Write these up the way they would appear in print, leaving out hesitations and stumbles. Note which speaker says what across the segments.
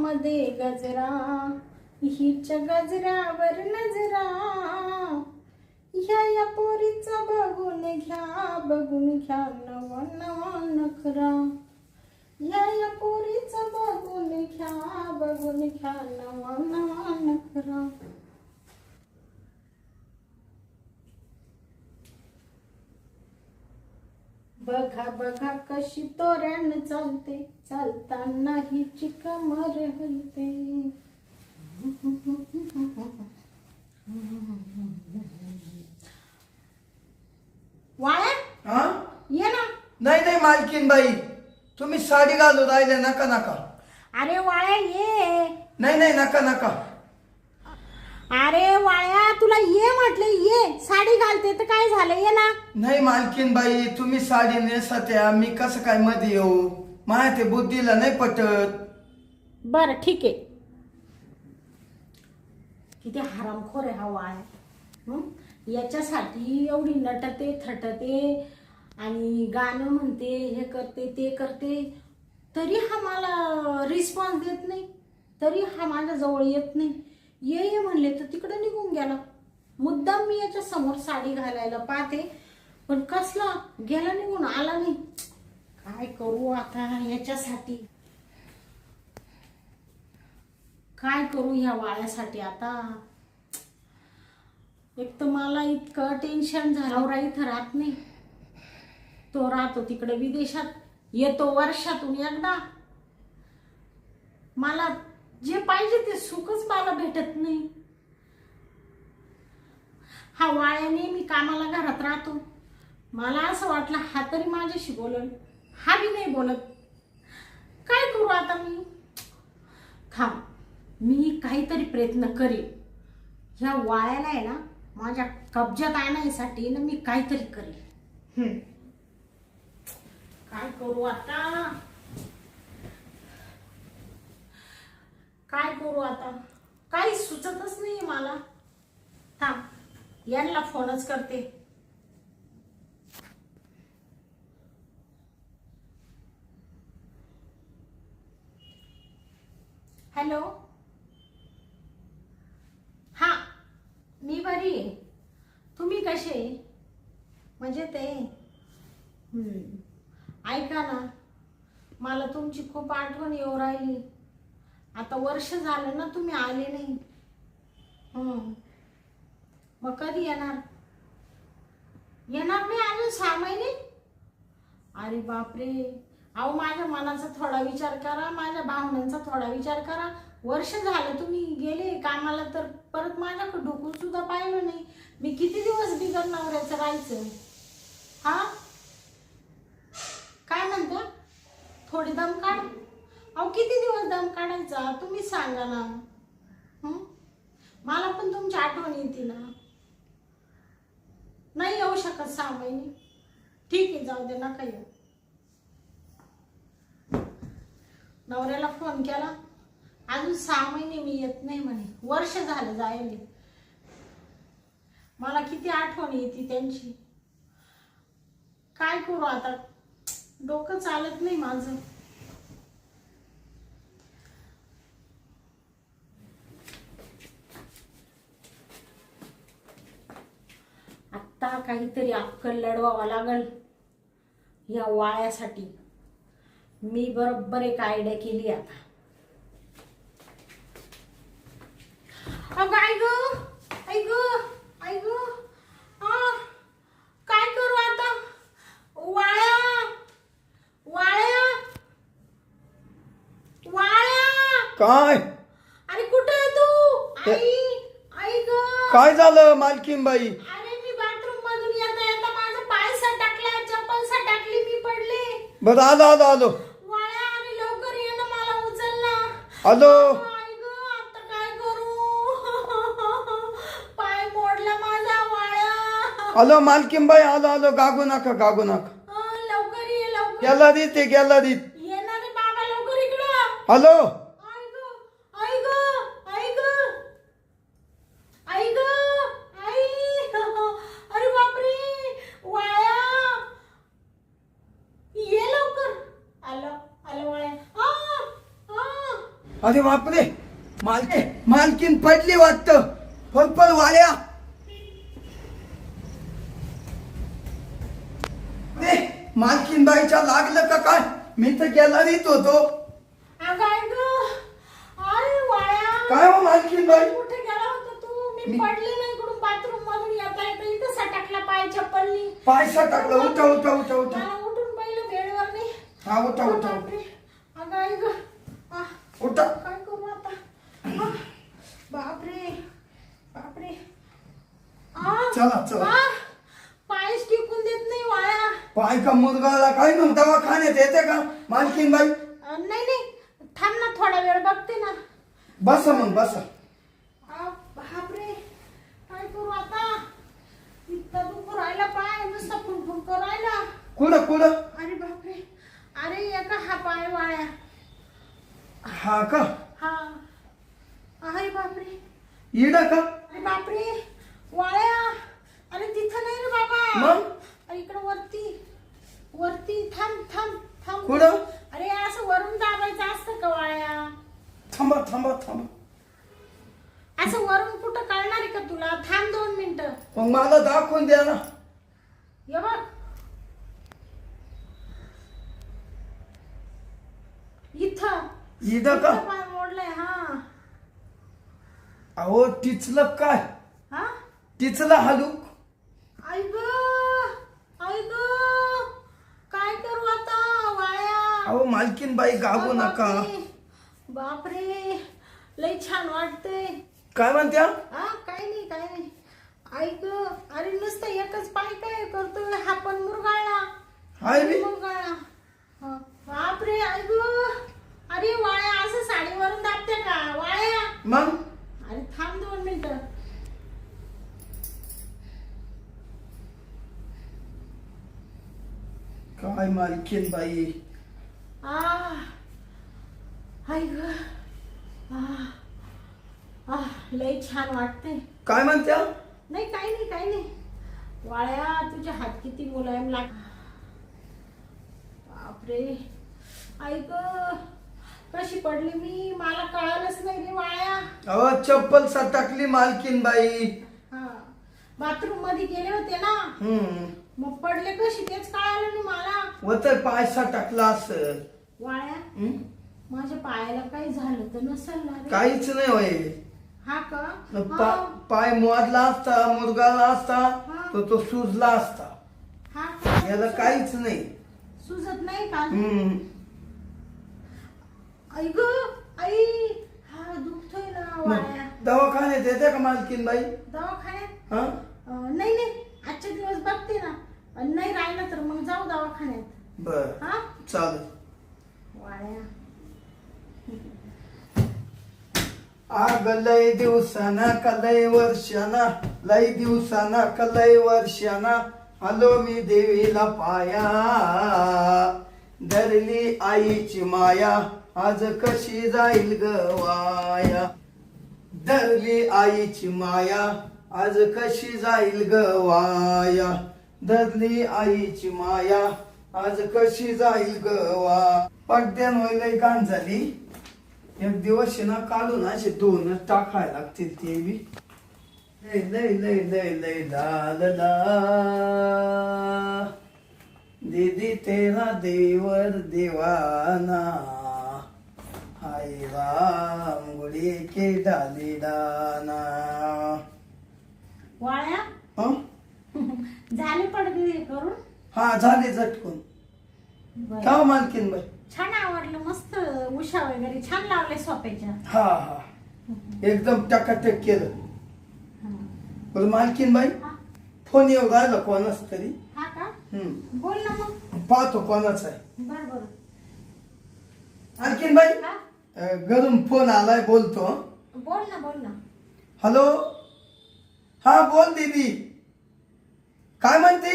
Speaker 1: मध्ये गजरा, हिच्या गजऱ्यावर नजरा, ह्या या पोरीचा बघून घ्या नवा नवा नखरा, ह्या या पोरीचा बघून घ्या नवा नवा नखरा. बघा बघा कशी तोऱ्यान चालते, चालताना हिची कमर हलते. वाळ्या
Speaker 2: हा?
Speaker 1: ये ना.
Speaker 2: नाही नाही मालकीन बाई, तुम्ही साडी घालू राहिले, नका नका.
Speaker 1: अरे वाळ्या ये.
Speaker 2: नाही नाही नका नका.
Speaker 1: अरे वाळ्या तुला ये म्हटले, ये. साडी घालते तर काय झालं, ये ना.
Speaker 2: नाही मालकीन बाई, तुम्ही साडी नेसत्या, मी कसं काय मध्ये येऊ, माया ते बुद्धीला नाही पटत.
Speaker 1: बर ठीक आहे. किती हरामखोर आहे हा वाळ्या. याच्यासाठी एवढी नटते थटते आणि गाणं म्हणते, हे करते ते करते, तरी हा मला रिस्पॉन्स देत नाही, तरी हा माझ्या जवळ येत नाही. ये म्हणले तर तिकडे निघून गेला. मुद्दाम मी याच्या समोर साडी घालायला पाहते, पण कसला गेला निघून, आला नाही. काय करू आता याच्यासाठी, काय करू ह्या वाळ्यासाठी आता. एक तर मला इतकं टेन्शन झालं, इथं राहत नाही, तो राहतो तिकडे विदेशात, येतो वर्षातून एकदा. मला जे पाहिजे ते सुखच मला भेटत नाही. हा वाळ्या नेहमी कामाला घरात राहतो, मला असं वाटलं हा तरी माझ्याशी बोलल, हा बी नाही बोलत. काय करू आता मी. थांब, मी काहीतरी प्रयत्न करेन. ह्या वाळ्याला आहे ना माझ्या कब्जात आणण्यासाठी ना मी काहीतरी करेन. काय करू आता, काय करू आता, काही सुचतच नाही मला. थांब, यांना फोनच करते. हॅलो. हा, मी बरी आहे. तुम्ही कसे? म्हणजे ते ऐका ना, मला तुमची खूप आठवण येऊ राहिली. आता वर्ष झालं ना तुम्ही आले नाही. मग कधी येणार? येणार नाही अजून 6 महिने? अरे बापरे. अहो माझ्या मनाचा थोडा विचार करा, माझ्या भावनांचा थोडा विचार करा. वर्ष झालं तुम्ही गेले कामाला, तर परत माझ्याकडे ढोकून सुद्धा पाहिलं नाही. मी किती दिवस बिगर नवऱ्याचं राहायचं. हा, काय म्हणता? थोडी दम काढ. अहो किती दिवस दम काढायचा तुम्ही सांगा ना. मला पण तुमची आठवण येते ना. नाही येऊ शकत 6 महिने. ठीक आहे, जाऊ दे, नका येऊ. नवऱ्याला फोन केला, अजून 6 महिने मी येत नाही म्हणे. वर्ष झालं जायले. मला किती आठवण येते त्यांची. काय करू आता, डोकं चालत नाही माझं. आता काहीतरी अक्कल लढवावं लागल या वाळ्यासाठी. मी बरोबर एक आयडिया केली आता. आई ग, काय करू आता. वाळ्या
Speaker 2: काय?
Speaker 1: अरे कुठे आहे तू? आई ग,
Speaker 2: काय झालं मालकीन बाई?
Speaker 1: अरे मी बाथरूम मधून येता माझा पाय सटकला, चप्पल सटकली, मी पडले.
Speaker 2: बरं आलो.
Speaker 1: वाळ्या, आणि लवकर ये ना, मला उचल ना.
Speaker 2: आलो.
Speaker 1: आई ग, आता काय करू. पाय मोडला माझा. वाळ्या,
Speaker 2: आलो मालकीन बाई, आलो. गागू नका.
Speaker 1: लवकर ये, लवकर.
Speaker 2: गॅलरीत.
Speaker 1: ये ना रे बाबा, लवकर इकडं.
Speaker 2: आलो.
Speaker 1: अरे बापरे. वाळ्या, ये लवकर. आलो वाळ्या.
Speaker 2: अरे बापरे, मालकीन पडली वाटतं. पळ वाड्या. मालकीन बाईच्या लागलं का काय? मी तर गॅलरीत होतो.
Speaker 1: अगं अरे वाया,
Speaker 2: काय हो मालकीन बाई?
Speaker 1: कुठे गेला होता तू? मी पडली नाही इकडून बाथरूम मधून येता येता इथं सटकला पाय चप्पलनी.
Speaker 2: पायसा टाकला. उठा.
Speaker 1: मला उठून पहिलं बेडवर नाही.
Speaker 2: हा उठा.
Speaker 1: बापरे. अगं
Speaker 2: उठा.
Speaker 1: काय करू आता? बापरे.
Speaker 2: चला.
Speaker 1: पायच टिकून देत नाही वाया.
Speaker 2: पाय का मुलगाला काय नव्हता दवाखान्यात येते का मालकीन बाई?
Speaker 1: नाही थांब ना, थोडा वेळ बघते ना.
Speaker 2: बसा मग बसा.
Speaker 1: बापरे, काय करू आता? इतका दुखू राहिला पाय, नुसता फुंफुन करायला.
Speaker 2: कुठं?
Speaker 1: अरे बापरे, अरे एका हा पाय वाया.
Speaker 2: हा का?
Speaker 1: हा. अरे बापरे.
Speaker 2: इड का?
Speaker 1: अरे बापरे वाळ्या. अरे तिथं नाही रे बाबा.
Speaker 2: मग?
Speaker 1: अरे इकडं वरती. थांब.
Speaker 2: कुठं?
Speaker 1: अरे असं वरून दाबायचं असतं का वाळ्या?
Speaker 2: थांबा.
Speaker 1: असं वरून कुठं कळणार आहे का तुला? थांब 2 मिनिटं.
Speaker 2: मग मला दाखवून द्या ना.
Speaker 1: ये बघ इथं
Speaker 2: का?
Speaker 1: पाय मोडलाय. हा.
Speaker 2: अहो टिचलं काय?
Speaker 1: हा.
Speaker 2: टिचलं हलूक.
Speaker 1: आई ग काय करू आता वाया?
Speaker 2: अहो मालकीन बाई गागू नका.
Speaker 1: बापरे, लय छान वाटतंय.
Speaker 2: काय म्हणत्या?
Speaker 1: काय नाही. ऐक, अरे नुसतं एकच पाय काय करतोय हा पण मुरगाळला.
Speaker 2: हाय बी.
Speaker 1: मुरगाळला. बापरे ऐक. अरे वाळ्या, असं साडीवरून दाबते का वाळ्या?
Speaker 2: मग?
Speaker 1: अरे थांब 2 मिनिटं.
Speaker 2: काय मालकीन बाई?
Speaker 1: ऐक, लय छान वाटतंय.
Speaker 2: काय म्हणत्या?
Speaker 1: नाही काही नाही. वाळ्या, तुझे हात किती मुलायम लाग. बापरे. ऐक, कशी पडली मी, मला कळालंच नाही रे वाळ्या.
Speaker 2: अहो चप्पल सटकली मालकीन बाई.
Speaker 1: बाथरूम मध्ये गेले होते ना, मग पडले कशी तेच कळालं नाही मला.
Speaker 2: तर पाय सटकला असं.
Speaker 1: वाळ्या, माझ्या पायाला काही झालं तर नसेल ना रे?
Speaker 2: काहीच नाही होय.
Speaker 1: हा का?
Speaker 2: पाय मोडला असता, मुरगाळला असता तर तो सुजला असता.
Speaker 1: हा का?
Speaker 2: याला काहीच नाही.
Speaker 1: सुजत नाही का? आई, हा दुखतोय ना वाळ्या.
Speaker 2: दवाखान्यात येते का मालकीन बाई?
Speaker 1: दवाखान्यात?
Speaker 2: हा.
Speaker 1: नाही आजच्या दिवस बघते ना, नाही राहिलं तर मग जाऊ दवाखान्यात.
Speaker 2: बर चालेल.
Speaker 1: वाळ्या,
Speaker 2: आग लय दिवसाना कलय वर्षाना, लय दिवसाना कलय वर्षाना, आलो मी देवीला पाया, धरली आईची माया, आज कशी जाईल गवाया. धरली आईची माया, आज कशी जाईल गवाया. धरली आईची माया, आज कशी जाईल गवा. पडद्यान लय घाण झाली. एक दिवस ना काढून असे 2 टाकायला लागतील. ते बी लय लय लय लय लय लाल ला, दीदी तेरा देवर देवाना, हाय राम गुड़ी के डाली दाना.
Speaker 1: वाळ्या, झाले पडदे करून?
Speaker 2: हा झाले झटकून.
Speaker 1: बरं.
Speaker 2: का मालकीन बाई?
Speaker 1: छान आवडलं, मस्त उषा वगैरे छान लावले सोप्याच्या.
Speaker 2: हा एकदम टकाटक केलं. बरं मालकीन बाई, फोन येऊ राहिला कोणाच तरी.
Speaker 1: हा का? बोल ना मग.
Speaker 2: पाहतो कोणाचा आहे.
Speaker 1: बर.
Speaker 2: मालकीन बाई, घरून फोन आलाय, बोलतो.
Speaker 1: बोल ना.
Speaker 2: हॅलो. हा बोल दीदी. काय म्हणते?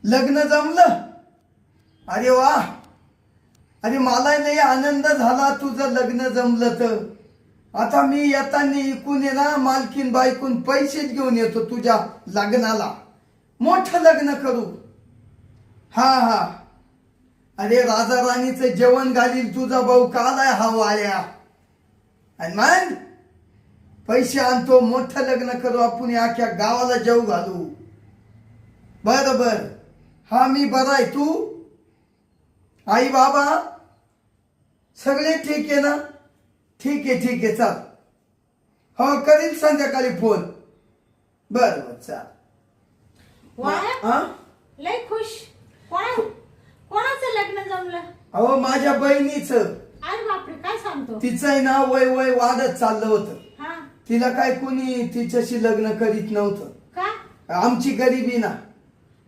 Speaker 2: लग्न जमलं? अरे वा. अरे मला लय आनंद झाला तुझं लग्न जमलं तर. आता मी येताना इकून ये ना, मालकीन बाईकून पैसे घेऊन येतो तुझ्या लग्नाला. मोठं लग्न करू. हा अरे राजा राणीचं जेवण घालील तुझा भाऊ कालाय हा वाळ्या. आणि मग पैसे आणतो, मोठं लग्न करू आपण, अख्ख्या गावाला जेव घालू. बर बर, हा मी बरा आहे. तू आई बाबा सगळे ठीक आहे ना? ठीक आहे चाल. हो करील संध्याकाळी फोन. बर बर चाल.
Speaker 1: वाळ्या
Speaker 2: हा
Speaker 1: लय खुश. कोणाचं लग्न जमलं?
Speaker 2: अहो माझ्या बहिणीचं.
Speaker 1: अरे बापरे, काय सांगतो?
Speaker 2: तिचं आहे ना वय वाढत चाललं होतं.
Speaker 1: हा
Speaker 2: तिला काय कुणी तिच्याशी लग्न करीत नव्हतं.
Speaker 1: का?
Speaker 2: आमची गरिबी ना,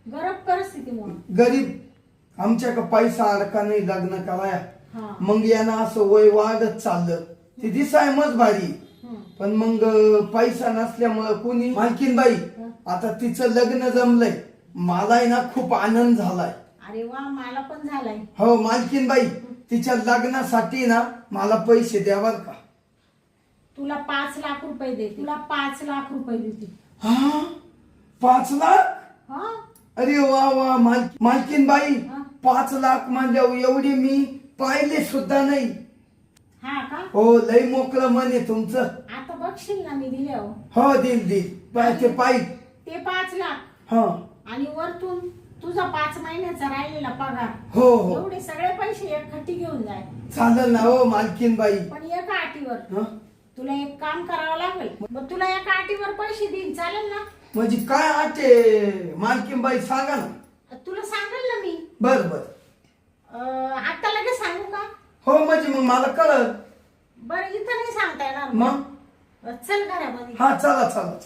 Speaker 1: गरीब परिस्थितीमुळे.
Speaker 2: गरीब आमच्याकडे पैसा अडका नाही लग्न कराया.
Speaker 1: हा
Speaker 2: मग यानं असं वय वाढत चाललं. ती दिसाय मज भारी, पण मग पैसा नसल्यामुळं कुणी. मालकीनबाई आता तिचं लग्न जमलंय, मलाही ना खूप आनंद झालाय.
Speaker 1: अरे वा, मला पण झालाय.
Speaker 2: हो मालकीनबाई, तिच्या लग्नासाठी ना मला पैसे द्या बर का.
Speaker 1: तुला 5 लाख रुपये देते. तुला 5 लाख रुपये देते.
Speaker 2: हा 5 लाख?
Speaker 1: हा
Speaker 2: अरे वा वा मालकीनबाई,
Speaker 1: हा.
Speaker 2: 5 लाख म्हणल्यावर एवढी मी पाहिले सुद्धा नाही.
Speaker 1: हा का?
Speaker 2: हो लय मोकळं मन आहे तुमचं.
Speaker 1: आता बघशील ना मी दिले.
Speaker 2: हो दिल ते पाहिजे.
Speaker 1: ते 5 लाख
Speaker 2: हा
Speaker 1: आणि वरतून तुझा 5 महिन्याचा राहिलेला पगार.
Speaker 2: हो हो
Speaker 1: एवढे सगळे पैसे एकखट्टी घेऊन जाय.
Speaker 2: चालेल ना हो मालकीनबाई.
Speaker 1: पण एका अटीवर.
Speaker 2: हं?
Speaker 1: तुला एक काम करावं लागेल. मग तुला एका अटीवर पैसे देईन, चालेल ना?
Speaker 2: म्हणजे काय आटे मालकीनबाई सांगा ना.
Speaker 1: तुला सांगेल ना मी.
Speaker 2: बर बर.
Speaker 1: आता लगेच सांगू का?
Speaker 2: हो म्हणजे मग मला कळत.
Speaker 1: बरं इथं नाही सांगता येणार.
Speaker 2: मग
Speaker 1: चल घरामध्ये.
Speaker 2: हा चला.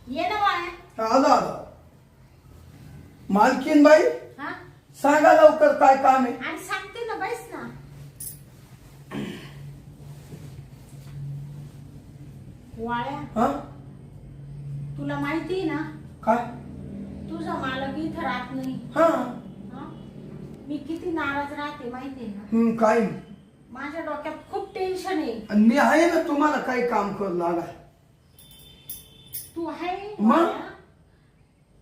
Speaker 1: ये ना वाया.
Speaker 2: आलो. मालकीनबाई
Speaker 1: हा
Speaker 2: सांगा लवकर काय काम आहे.
Speaker 1: आणि सांगते ना, बैस ना. वाळ्या,
Speaker 2: हा
Speaker 1: तुला माहिती ना
Speaker 2: काय?
Speaker 1: तुझा मालक इथं राहत नाही.
Speaker 2: हा
Speaker 1: हा? मी किती नाराज राहते माहितीये ना.
Speaker 2: काय?
Speaker 1: माझ्या डोक्यात खूप टेन्शन आहे.
Speaker 2: आणि मी आहे ना, तुम्हाला काही काम करू लागाय.
Speaker 1: तू आहे
Speaker 2: मग?
Speaker 1: वाळ्या,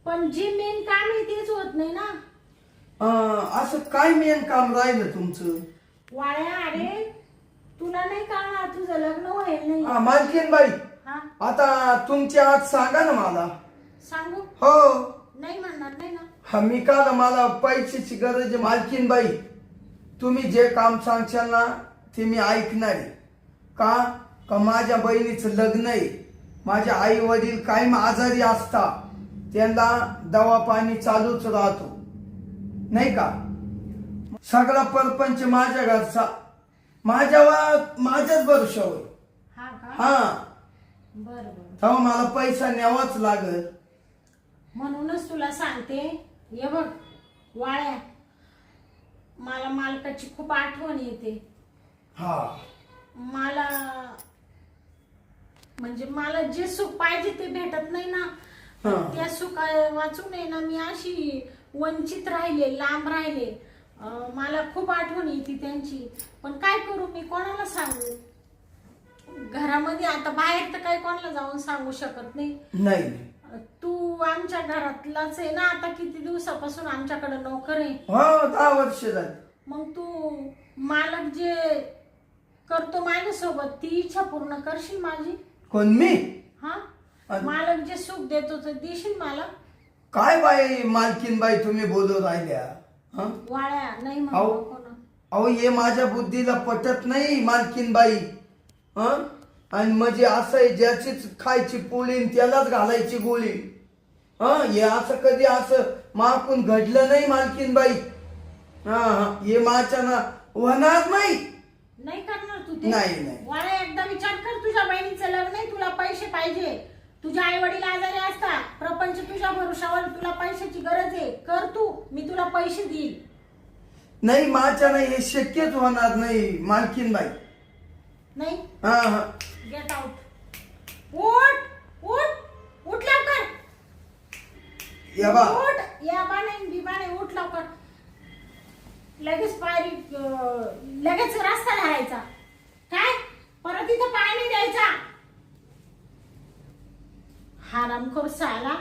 Speaker 1: पण जे मेन काम आहे तेच होत नाही ना.
Speaker 2: असं काय मेन काम राहिलं तुमचं?
Speaker 1: वाळ्या, अरे तुला नाही कळणार, तुझं लग्न होईल नाही.
Speaker 2: मालकीनबाई
Speaker 1: हा
Speaker 2: आता तुमची आज सांगा ना मला.
Speaker 1: सांगू?
Speaker 2: हो
Speaker 1: नाही म्हणणार नाही ना.
Speaker 2: हा मी का मला पैशाची गरज आहे. मालकीनबाई तुम्ही जे काम सांगशाल ना ते मी ऐकणार आहे. का माझ्या बहिणीचं लग्न आहे. माझ्या आई वडील कायम आजारी असतात, त्यांना दवा पाणी चालूच राहतो नाही का. सगळा परपंच माझ्या घरचा माझ्याच भरोशावर.
Speaker 1: हा का?
Speaker 2: हा
Speaker 1: बर.
Speaker 2: तेव्हा मला पैसा न्यावाच लागल.
Speaker 1: म्हणूनच तुला सांगते, हे बघ वाळ्या, मला मालकाची खूप आठवण येते.
Speaker 2: हा
Speaker 1: मला म्हणजे मला जे सुख पाहिजे ते भेटत नाही ना.
Speaker 2: हा.
Speaker 1: त्या सुखा वाचून आहे ना मी अशी वंचित राहिले, लांब राहिले. मला खूप आठवण येते त्यांची. पण काय करू मी, कोणाला सांगू? घरामध्ये आता बाहेर तर काही कोणाला जाऊन सांगू शकत नाही. तू आमच्या घरातलाच आहे ना. आता किती दिवसापासून आमच्याकडे नोकर आहे.
Speaker 2: हो 10 वर्ष झाली.
Speaker 1: मग तू मालक जे करतो माझ्यासोबत ती इच्छा पूर्ण करशील माझी?
Speaker 2: कोण मी?
Speaker 1: हा मालक जे सुख देतो ते देशील मला?
Speaker 2: काय बाई मालकीनबाई तुम्ही बोलू राहिल्या.
Speaker 1: वाळ्या नाही
Speaker 2: अहो.
Speaker 1: म्हणतो.
Speaker 2: अहो हे माझ्या बुद्धीला पटत नाही मालकीनबाई. आणि म्हणजे असं आहे, ज्याचीच खायची पोळी आणि त्यालाच घालायची गोळी. हे असं कधी असं माकून घडलं नाही मालकीनबाई. हे माझ्या ना होणार नाही.
Speaker 1: नाही करणार तू ते?
Speaker 2: नाही.
Speaker 1: वाळ्या एकदा विचार कर, तुझ्या बहिणीचं लग्न आहे, तुला पैसे पाहिजे. तुझे आई वडील आजारी असतात, प्रपंच तुझ्या भरोशावर, तुला पैशाची गरज आहे. कर तू, मी तुला पैसे देईल.
Speaker 2: नाही माझ्या नाही, हे शक्यच होणार नाही मालकीनबाई.
Speaker 1: नाही.
Speaker 2: हा
Speaker 1: गेट आउट. उठ लवकर.
Speaker 2: या बा.
Speaker 1: उठ. या बाणे बिबाणे उठ लवकर. लगेच पायरी, लगेच रस्ता धरायचा. काय परत इथं पाय नाही द्यायचा. हरामखोर साला.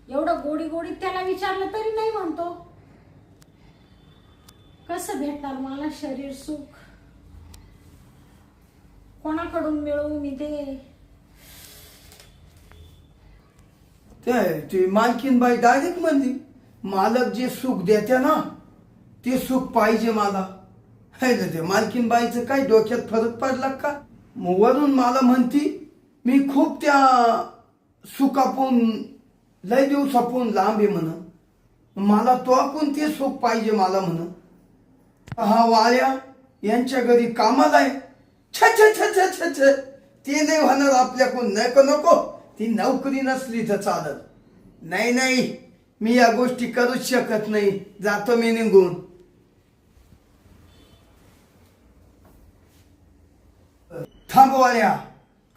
Speaker 1: एवढं गोडी गोडीत त्याला विचारलं तरी नाही म्हणतो. कसं भेटणार मला शरीर सुख? कोणाकडून मिळवू मी ते?
Speaker 2: ते मालकीनबाई डायरेक्ट म्हणली, मालक जे सुख देते ना ते सुख पाहिजे मला. ते मालकीनबाईचं काय डोक्यात फरक पडला का? मग वरून मला म्हणती मी खूप त्या सुखापून लय दिवसापून लांब आहे म्हण, मला तो ते सुख पाहिजे मला म्हण. हा वाळ्या यांच्या घरी कामाला आहे. छ छ छ छ छ छ ते नाही होणार आपल्याकडून. नको नको, ती नोकरी नसली तर चालत नाही. नाही, मी या गोष्टी करूच शकत नाही, जातो मी निघून. थांब वाळ्या,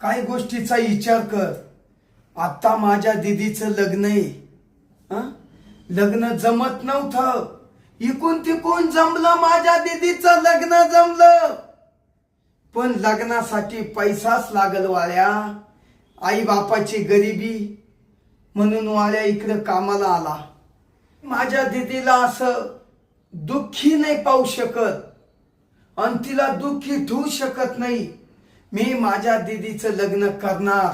Speaker 2: काही गोष्टीचा विचार कर. आता माझ्या दीदीचं लग्न आहे. लग्न जमत नव्हतं, इकून तिकून जमलं, माझ्या दीदीचं लग्न जमलं. पण लग्नासाठी पैसाच लागल वाळ्या. आई बापाची गरिबी म्हणून वाळ्या इकडे कामाला आला. माझ्या दीदीला असं दुःखी नाही पाहू शकत आणि तिला दुःखी ठेवू शकत नाही. मी माझ्या दीदीचं लग्न करणार,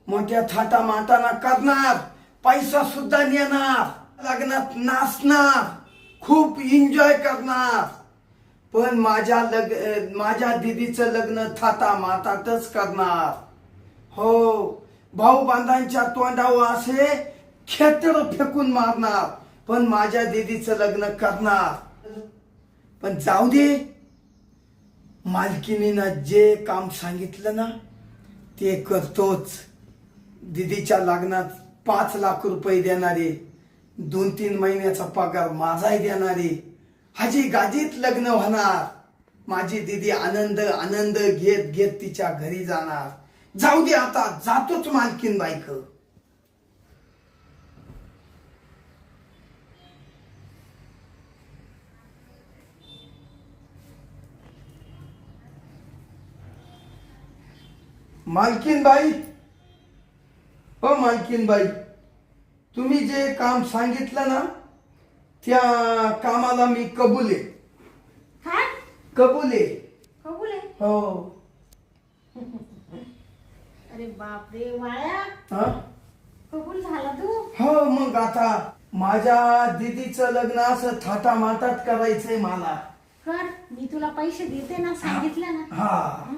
Speaker 2: मोठ्या थाटामाटानं करणार, पैसा सुद्धा नेणार, लग्नात नाचणार, खूप एन्जॉय करणार. पण माझ्या दीदीचं लग्न थाटामाटातच करणार. हो, भाऊ बांधांच्या तोंडावर असे खेटर फेकून मारणार, पण माझ्या दीदीचं लग्न करणार. पण जाऊ दे, मालकिनीनं जे काम सांगितलं ना ते करतोच. दीदीच्या लग्नात 5 लाख रुपये देणारे, 2-3 महिन्याचा पगार माझाही देणारे, हाजी गाजीत लग्न होणार. माझी दीदी आनंद आनंद घेत घेत तिच्या घरी जाणार. जाऊ दे, आता जातोच मालकीन बाईक. मालकीनबाई, हो मालकीनबाई, तुम्ही जे काम सांगितलं ना त्या कामाला मी कबूल आहे.
Speaker 1: काय
Speaker 2: कबूल आहे.
Speaker 1: कबूल आहे?
Speaker 2: हो.
Speaker 1: अरे बापरे वाळ्या,
Speaker 2: हा,
Speaker 1: कबूल झाला तू?
Speaker 2: हो. मग आता माझ्या दीदीचं लग्न असं थाटामाटात करायचंय मला.
Speaker 1: कर, मी तुला पैसे देते ना, सांगितलं ना.
Speaker 2: हा,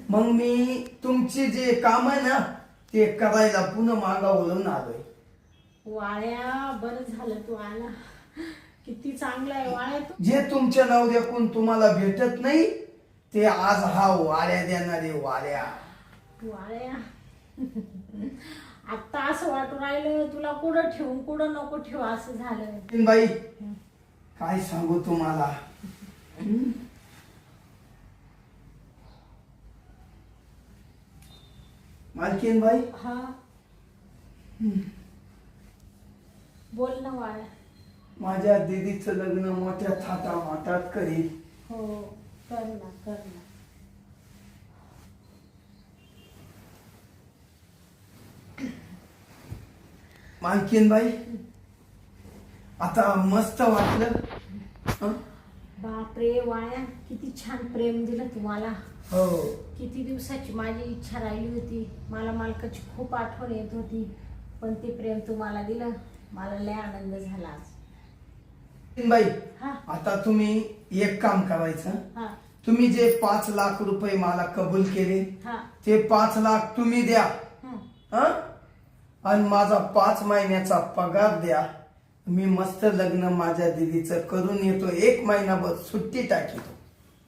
Speaker 2: मग मी तुमचे जे काम आहे ना ते करायला पुन्हा मागा बोलून आलोय.
Speaker 1: वाळ्या, बरं झालं तू आला. किती चांगला आहे वाळ्या तू.
Speaker 2: जे तुमच्या नवऱ्याकून तुम्हाला भेटत नाही ते आज हा वाळ्या देणारे. वाळ्या
Speaker 1: वाळ्या, आता असं वाटू राहिलं तुला कुठं ठेवून कुठं नको ठेवू असं झालं.
Speaker 2: बाई, काय सांगू तुम्हाला. मालकीन बाई,
Speaker 1: हा, बोल ना वाळ्या.
Speaker 2: माझ्या दीदीचं लग्न मोठ्या थाटामाटात करील.
Speaker 1: हो, कर ना, कर ना.
Speaker 2: मालकीन बाई, आता मस्त वाटलं. हं?
Speaker 1: बापरे वाळ्या, किती छान प्रेम दिलं तुम्हाला.
Speaker 2: हो.
Speaker 1: किती दिवसाची माझी इच्छा राहिली होती. मला मालकाची खूप आठवण येत होती, पण ते प्रेम तुम्हाला दिलं. मला लय आनंद झाला आज.
Speaker 2: बाई,
Speaker 1: हा,
Speaker 2: आता तुम्ही एक काम करायचं.
Speaker 1: हा,
Speaker 2: तुम्ही जे 5 लाख रुपये मला कबूल केले
Speaker 1: हा.
Speaker 2: ते 5 लाख तुम्ही द्या.
Speaker 1: हं.
Speaker 2: हं? आणि माझा 5 महिन्याचा पगार द्या. मी मस्त लग्न माझ्या दीदीचं करून येतो. 1 महिनाभर सुट्टी टाकीतो.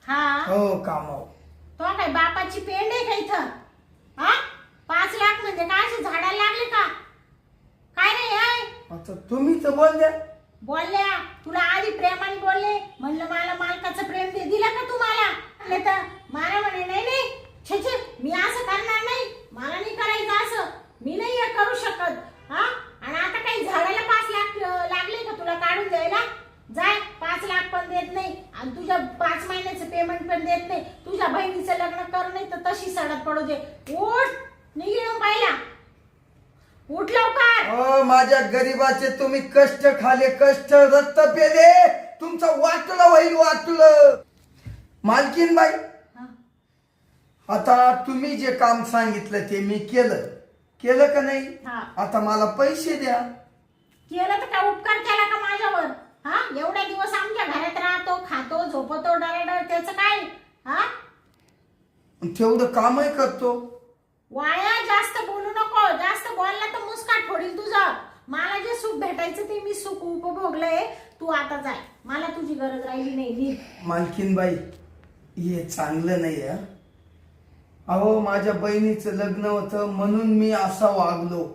Speaker 1: हा,
Speaker 2: हो, कामावर.
Speaker 1: तो काय बापाची पेंड आहे का इथं? हा, 5 लाख म्हणजे काय असे झाडाला लागले का? काय नाही आहे.
Speaker 2: आता तुम्ही तर बोल द्या.
Speaker 1: बोलल्या तुला आधी प्रेमाने बोलले, म्हणलं मला मालकाचं प्रेम दे, दिलं का तुम्हाला? म्हणले तर मला म्हणे नाही नाही, छे छे, मी असं करणार नाही, मला नाही करायचं असं, मी नाही हे करू शकत. हा, आणि आता काही झाडाला 5 लाख लागले का तुला काढून द्यायला? जाय, 5 लाख पण देत नाही आणि तुझ्या 5 महिन्याचं पेमेंट पण देत नाही. तुझ्या बहिणीचं लग्न कर, नाही तर तशी सडत पडू दे. उठ, निघून पाहिला. उठ लवकर.
Speaker 2: माझ्या गरीबाचे तुम्ही कष्ट खाले, कष्ट रक्त पेले, तुमचं वाटलं होईल वाटलं. मालकीन बाई,
Speaker 1: हा.
Speaker 2: आता तुम्ही जे काम सांगितलं ते मी केलं का नाही?
Speaker 1: हा.
Speaker 2: आता मला पैसे द्या.
Speaker 1: केलं तर काय उपकार केला का माझ्यावर? हा, एवढ्या दिवस आमच्या घरात राहतो, खातो, झोपतो, डराडर, त्याचं काय? हा,
Speaker 2: तेवढं कामही करतो.
Speaker 1: वाया जास्त बोलू नको. जास्त बोलला तर मुस्काट फोडील तुझं. मला जे सुख भेटायचं ते मी सुख उपभोगलंय. तू आता जाय, मला तुझी गरज राहिली नाही. नीट.
Speaker 2: मालकीन बाई, हे चांगलं नाही आहे. अहो, माझ्या बहिणीचं लग्न होतं म्हणून मी असा वागलो,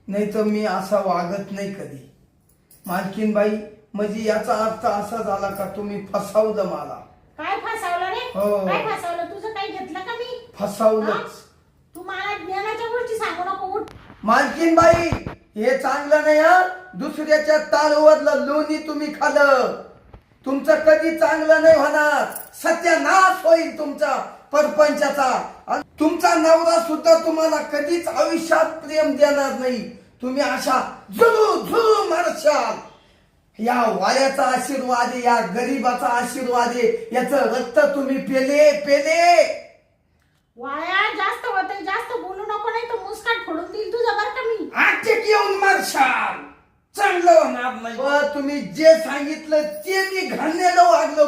Speaker 2: नाही तर मी असा वागत नाही कधी. मालकीन बाई, म्हणजे याचा अर्थ असा झाला का तुम्ही फसवलं मला?
Speaker 1: काय फसवलं रे?
Speaker 2: हो.
Speaker 1: काय फसवलं? तुझं काही घेतलं का मी?
Speaker 2: फसवलंच.
Speaker 1: तू मला ज्ञानाच्या गोष्टी सांगू नको. उठ.
Speaker 2: मालकीन बाई, हे चांगलं नाही हा. दुसऱ्याच्या तालवरलं लोणी तुम्ही खाल्लं, तुमचं कधी चांगलं नाही होणार. सत्यानाश होईल तुमचा परपंचाचा. आणि तुमचा नवरा सुद्धा तुम्हाला कधीच आयुष्यात प्रेम देणार नाही. तुम्ही अशा झुरू मारशाल. या वाऱ्याचा आशीर्वाद आहे, या गरीबाचा आशीर्वाद आहे. याचं रक्त तुम्ही पेले.
Speaker 1: वाया जास्त होतंय. जास्त बोलू नको, नाही तर मुस्काट फोडून देईल तुझं, बरं का मी.
Speaker 2: आजचे येऊन मारशाल, चांगलं होणार नाही. तुम्ही जे सांगितलं ते मी घाणेरडं वागलो.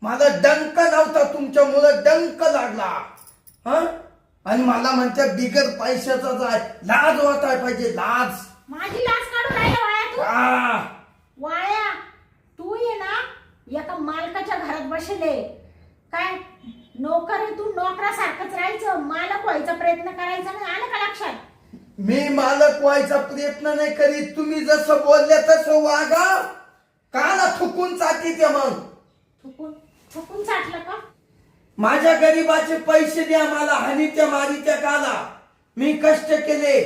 Speaker 2: मला डंक नव्हता, तुमच्यामुळे डंक लागला. आणि मला म्हणते बिगर पैशाचाच आहे. लाज वाटाय पाहिजे, लाज.
Speaker 1: माझी लाज काढून राहिला वाया तू. वाया, तू ये ना एका मालकाच्या घरात बसले. काय नोकर आहे तू? नोकरासारखंच राहायचं, मालक व्हायचा प्रयत्न करायचा नाही. आलं का लक्षात?
Speaker 2: मी मालक व्हायचा प्रयत्न नाही करीत. तुम्ही जसं बोलले तसं वागा. काला थुकून चाटी ते मग.
Speaker 1: थुकून चाटलं का?
Speaker 2: माझ्या गरीबाचे पैसे द्या मला. हानीच्या मारीच्या काला मी कष्ट केले.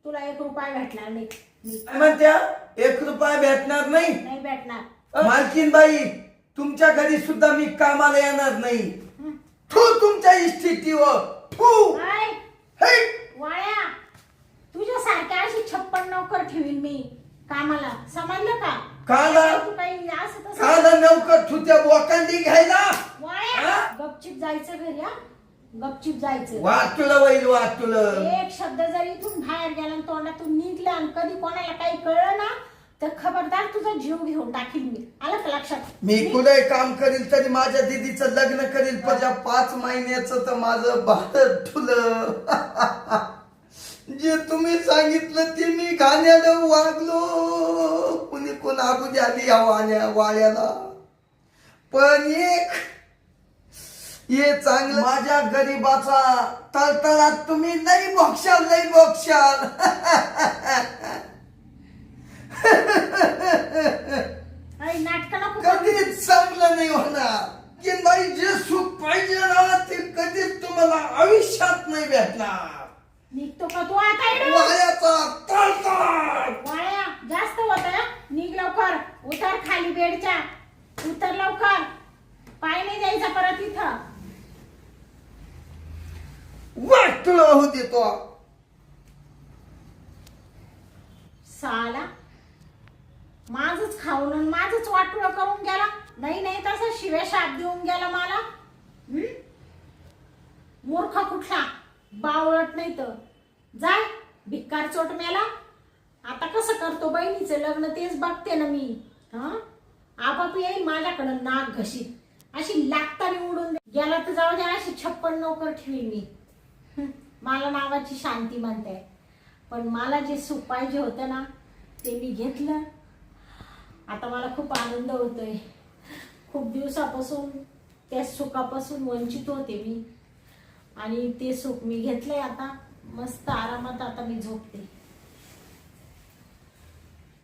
Speaker 1: तुला 1 रुपया भेटणार नाही.
Speaker 2: काय म्हणत्या? 1 रुपया भेटणार नाही?
Speaker 1: नाही भेटणार.
Speaker 2: मालकीन बाई, तुमच्या घरी सुद्धा मी कामाला येणार नाही. तुमच्या इस्थितीवर
Speaker 1: वाया, तुझ्यासारख्या अशी 56 नोकर ठेवील मी कामाला. समजलं का? तू काही असं तसं
Speaker 2: काला नौकर तुझ्या बोकांडी घ्यायला.
Speaker 1: वाया, गपचिप जायचं घरी. गपचिप जायचं.
Speaker 2: वाटुलं.
Speaker 1: एक शब्द जरी इथून बाहेर गेला आणि तोंडातून निघला आणि कधी कोणाला काही कळलं ना, तर खबरदार तुझा जीव घेऊन टाकील मी. आलं का लक्षात?
Speaker 2: मी कुठे काम करील तरी माझ्या दीदीचं लग्न करील. पण 5 महिन्याचं तर माझं बाळ ठुलं. जे तुम्ही सांगितलं ते मी घाण्याला वागलो. कुणी कोण आगू झाली या वाड्याला. पण हे चांगलं, माझ्या गरीबाचा तळतळात तुम्ही लई बोक्षाल.
Speaker 1: नाटक नको.
Speaker 2: कधीच चांगलं नाही होणार. की बाई, जे सुख पाहिजे ना ते कधीच तुम्हाला आयुष्यात नाही भेटणार.
Speaker 1: निघतो का तू आता?
Speaker 2: वाऱ्याचा तळतळ.
Speaker 1: वाया जास्त होत. निघ लवकर. उतर खाली बेडच्या. उतर लवकर. पाय नाही द्यायचा परत इथं.
Speaker 2: वाटलं होऊ देतो.
Speaker 1: साला माझच खाऊन आणि माझच वाटुळ करून गेला. नाही तसा शिव्या शाप देऊन गेला मला. मूर्ख कुठला, बावळट नाही तर. जाय भिक्कार चोट मेला. आता कसं करतो बहिणीचं लग्न तेच बघते ना मी. आपाप येईल माझ्याकडं नाक घशीत. अशी लागताना उडून गेला तर जाऊ दे. अशी 56 नोकर ठेवी मी. मला नावाची शांती म्हणते. पण मला जे सुख पाहिजे होतं ना ते मी घेतलं. आता मला खूप आनंद होतोय. खूप दिवसापासून त्या सुखापासून वंचित होते मी. आणि ते सुख मी घेतलंय. आता मस्त आरामात आता मी झोपते.